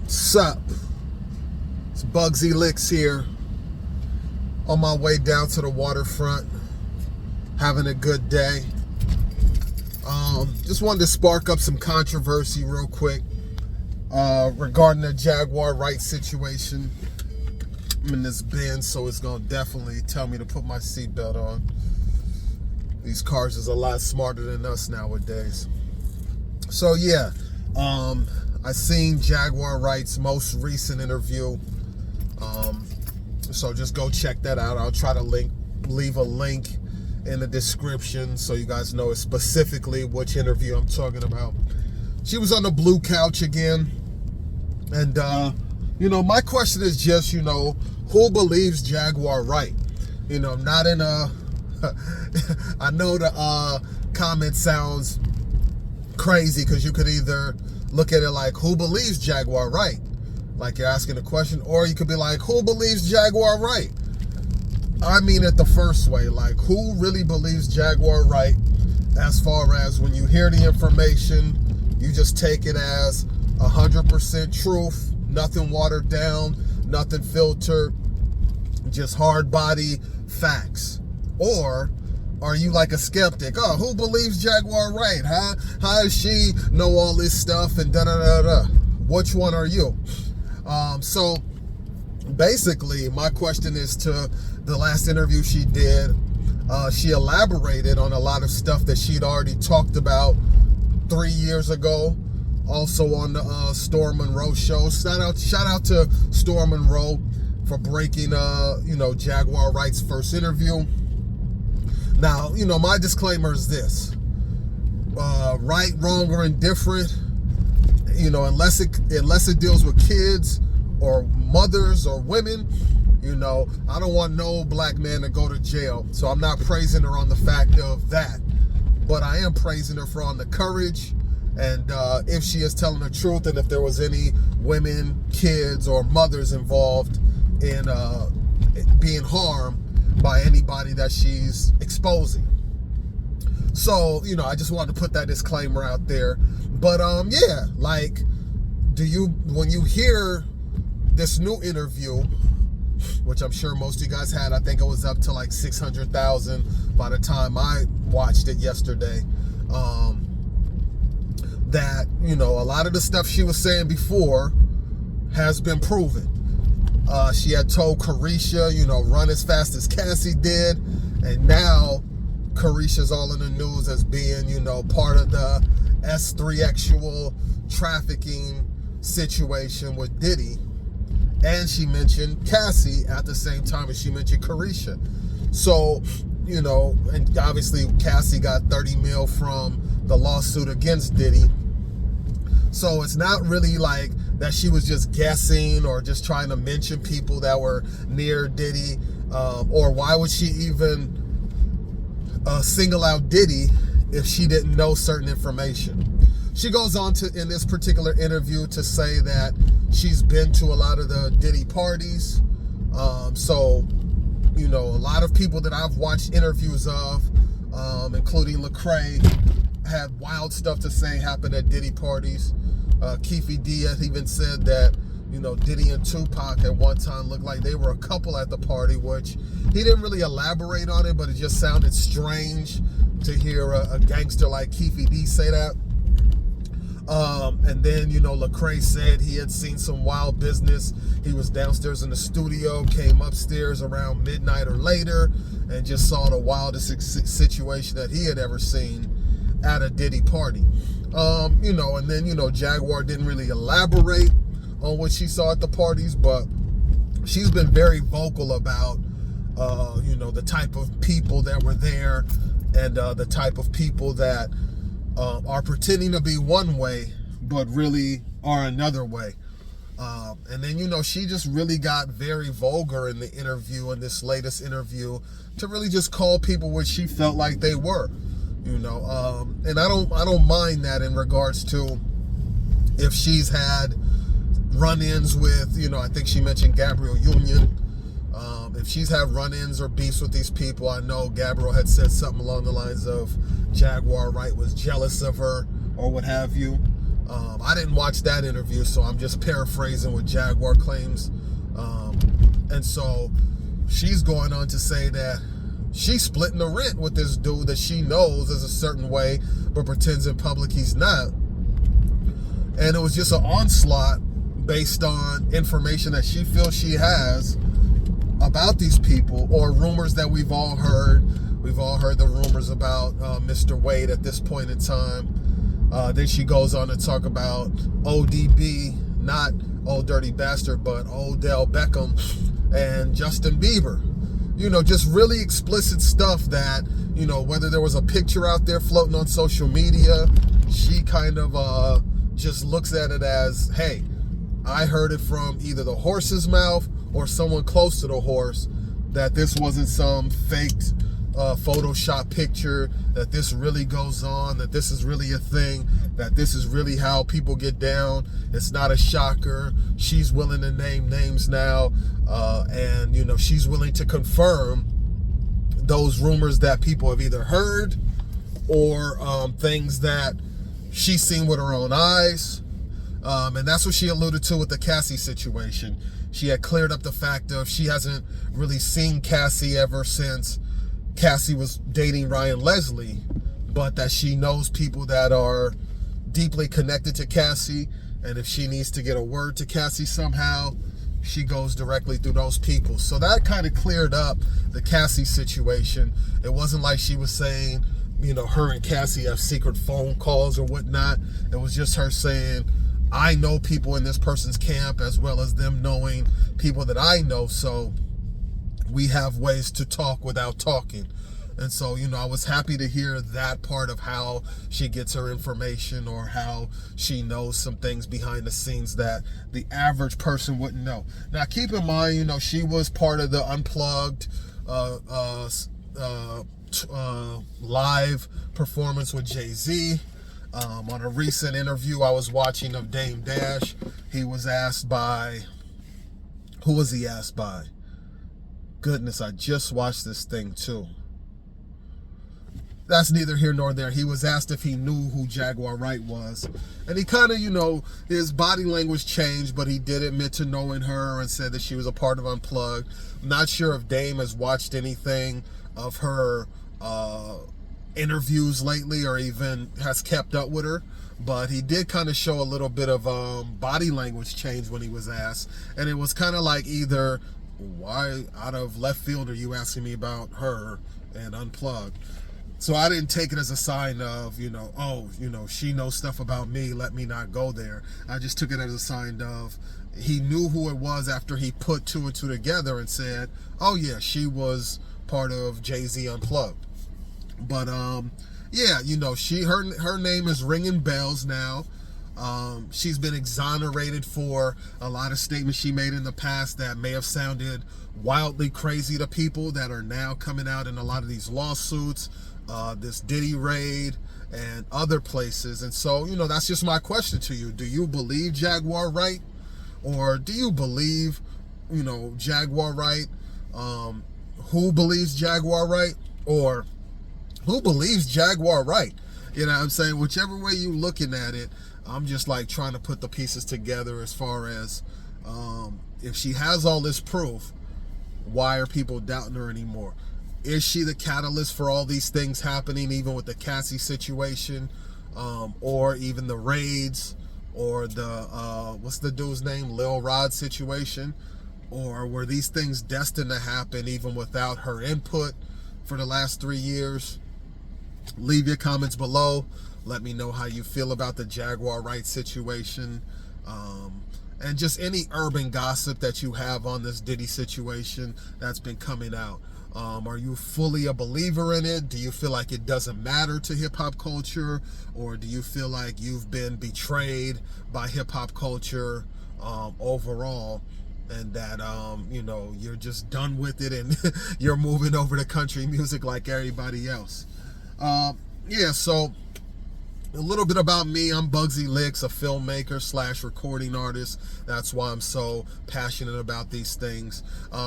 Sup? It's Bugsy Licks here. On my way down to the waterfront. Having a good day. Just wanted to spark up some controversy real quick regarding the Jaguar Wright situation. I'm in this Benz, so it's going to definitely tell me to put my seatbelt on. These cars is a lot smarter than us nowadays. So yeah, I seen Jaguar Wright's most recent interview. So just go check that out. I'll try to leave a link in the description so you guys know specifically which interview I'm talking about. She was on the blue couch again. And, my question is just, who believes Jaguar Wright? Not in a... I know the comment sounds crazy because you could either look at it like, who believes Jaguar Wright? Like you're asking a question. Or you could be like, who believes Jaguar Wright? I mean it the first way. Like, who really believes Jaguar Wright as far as when you hear the information, you just take it as 100% truth, nothing watered down, nothing filtered, just hard body facts? Or are you like a skeptic? Oh, who believes Jaguar Wright? How does she know all this stuff and da-da-da-da? Which one are you? So basically, my question is to the last interview she did. She elaborated on a lot of stuff that she'd already talked about 3 years ago. Also on the Storm Monroe show. Shout out to Storm Monroe for breaking, Jaguar Wright's first interview. Now, my disclaimer is this. Right, wrong, or indifferent, unless it deals with kids or mothers or women, I don't want no black man to go to jail. So I'm not praising her on the fact of that. But I am praising her for on the courage. And if she is telling the truth, and if there was any women, kids, or mothers involved in being harmed by anybody that she's exposing. So, I just wanted to put that disclaimer out there. But, yeah, like, when you hear this new interview, which I'm sure most of you guys had, I think it was up to like 600,000 by the time I watched it yesterday, that, a lot of the stuff she was saying before has been proven. She had told Carisha, run as fast as Cassie did. And now Carisha's all in the news as being, part of the S3 trafficking situation with Diddy. And she mentioned Cassie at the same time as she mentioned Carisha. So, and obviously Cassie got 30 mil from the lawsuit against Diddy. So it's not really like that she was just guessing or just trying to mention people that were near Diddy. Or why would she even single out Diddy if she didn't know certain information? She goes on to, in this particular interview, to say that she's been to a lot of the Diddy parties. So, a lot of people that I've watched interviews of, including Lecrae, had wild stuff to say happened at Diddy parties. Keefe D had even said that, Diddy and Tupac at one time looked like they were a couple at the party, which he didn't really elaborate on it, but it just sounded strange to hear a gangster like Keefe D say that. And then, Lecrae said he had seen some wild business. He was downstairs in the studio, came upstairs around midnight or later, and just saw the wildest situation that he had ever seen at a Diddy party. And then, Jaguar didn't really elaborate on what she saw at the parties, but she's been very vocal about, the type of people that were there and the type of people that are pretending to be one way, but really are another way. And then, she just really got very vulgar in the interview, in this latest interview, to really just call people what she felt like they were, and I don't mind that in regards to if she's had run-ins with, I think she mentioned Gabrielle Union. If she's had run-ins or beefs with these people, I know Gabrielle had said something along the lines of Jaguar Wright was jealous of her or what have you. I didn't watch that interview, so I'm just paraphrasing what Jaguar claims. And so she's going on to say that she's splitting the rent with this dude that she knows is a certain way, but pretends in public he's not. And it was just an onslaught based on information that she feels she has about these people, or rumors that we've all heard. We've all heard the rumors about Mr. Wade at this point in time. Then she goes on to talk about ODB, not Old Dirty Bastard, but Odell Beckham and Justin Bieber. You know, just really explicit stuff that, you know, whether there was a picture out there floating on social media, she kind of just looks at it as, hey, I heard it from either the horse's mouth or someone close to the horse that this wasn't some faked Photoshop picture, that this really goes on, that this is really a thing, that this is really how people get down. It's not a shocker. She's willing to name names now, and you know, she's willing to confirm those rumors that people have either heard or things that she's seen with her own eyes. And that's what she alluded to with the Cassie situation. She had cleared up the fact of she hasn't really seen Cassie ever since Cassie was dating Ryan Leslie, but that she knows people that are deeply connected to Cassie, and if she needs to get a word to Cassie somehow, she goes directly through those people. So that kind of cleared up the Cassie situation. It wasn't like she was saying, you know, her and Cassie have secret phone calls or whatnot. It was just her saying, I know people in this person's camp as well as them knowing people that I know, so we have ways to talk without talking. And so, you know, I was happy to hear that part of how she gets her information, or how she knows some things behind the scenes that the average person wouldn't know. Now, keep in mind, you know, she was part of the Unplugged live performance with Jay-Z. On a recent interview I was watching of Dame Dash, he was asked by, who was he asked by? Goodness, I just watched this thing too. That's neither here nor there. He was asked if he knew who Jaguar Wright was. And he kind of, you know, his body language changed, but he did admit to knowing her and said that she was a part of Unplugged. I'm not sure if Dame has watched anything of her interviews lately or even has kept up with her, but he did kind of show a little bit of body language change when he was asked. And it was kind of like, either, why out of left field are you asking me about her and Unplugged? So I didn't take it as a sign of, you know, oh, you know, she knows stuff about me, let me not go there. I just took it as a sign of, he knew who it was after he put two and two together and said, oh yeah, she was part of Jay-Z Unplugged. But yeah, you know, her name is ringing bells now. She's been exonerated for a lot of statements she made in the past that may have sounded wildly crazy to people that are now coming out in a lot of these lawsuits, this Diddy raid and other places. And so, you know, that's just my question to you. Do you believe Jaguar Wright? Or do you believe, you know, Jaguar Wright? Who believes Jaguar Wright? Or who believes Jaguar Wright? You know what I'm saying? Whichever way you looking at it, I'm just like trying to put the pieces together as far as if she has all this proof, why are people doubting her anymore? Is she the catalyst for all these things happening, even with the Cassie situation, or even the raids, or the, what's the dude's name, Lil Rod situation? Or were these things destined to happen even without her input for the last 3 years? Leave your comments below. Let me know how you feel about the Jaguar Wright situation, and just any urban gossip that you have on this Diddy situation that's been coming out. Are you fully a believer in it? Do you feel like it doesn't matter to hip-hop culture? Or do you feel like you've been betrayed by hip-hop culture overall, and that you know, you're just done with it and you're moving over to country music like everybody else? Yeah, so a little bit about me. I'm Bugsy Licks, a filmmaker / recording artist. That's why I'm so passionate about these things.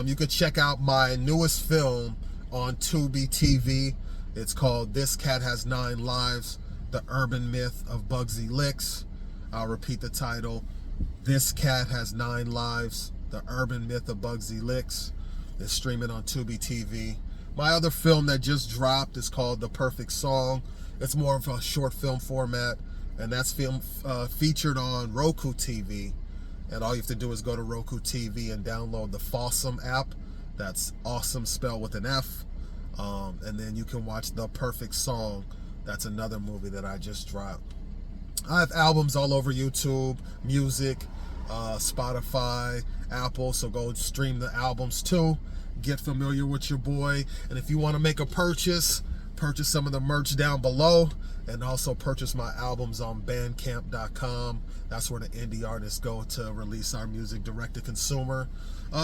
You can check out my newest film on Tubi TV. It's called This Cat Has 9 Lives, The Urban Myth of Bugsy Licks. I'll repeat the title. This Cat Has 9 Lives, The Urban Myth of Bugsy Licks. It's streaming on Tubi TV. My other film that just dropped is called The Perfect Song. It's more of a short film format, and that's featured on Roku TV. And all you have to do is go to Roku TV and download the Fawsome app. That's awesome spelled with an F. And then you can watch The Perfect Song. That's another movie that I just dropped. I have albums all over YouTube, music, Spotify, Apple, so go stream the albums too. Get familiar with your boy. And if you want to make a purchase some of the merch down below, and also purchase my albums on bandcamp.com. That's where the indie artists go to release our music direct to consumer.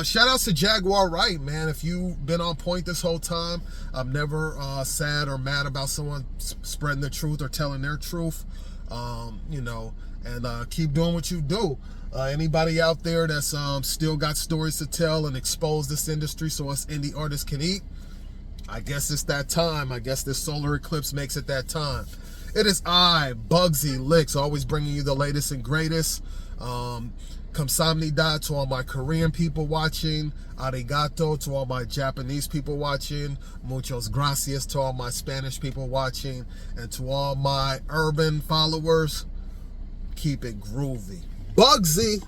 Shout outs to Jaguar Wright, man. If you've been on point this whole time, I'm never sad or mad about someone spreading the truth or telling their truth. And keep doing what you do. Anybody out there that's still got stories to tell and expose this industry so us indie artists can eat, I guess it's that time. I guess this solar eclipse makes it that time. It is I, Bugsy Licks, always bringing you the latest and greatest. Kamsahamnida to all my Korean people watching. Arigato to all my Japanese people watching. Muchos gracias to all my Spanish people watching. And to all my urban followers, keep it groovy. Bugsy!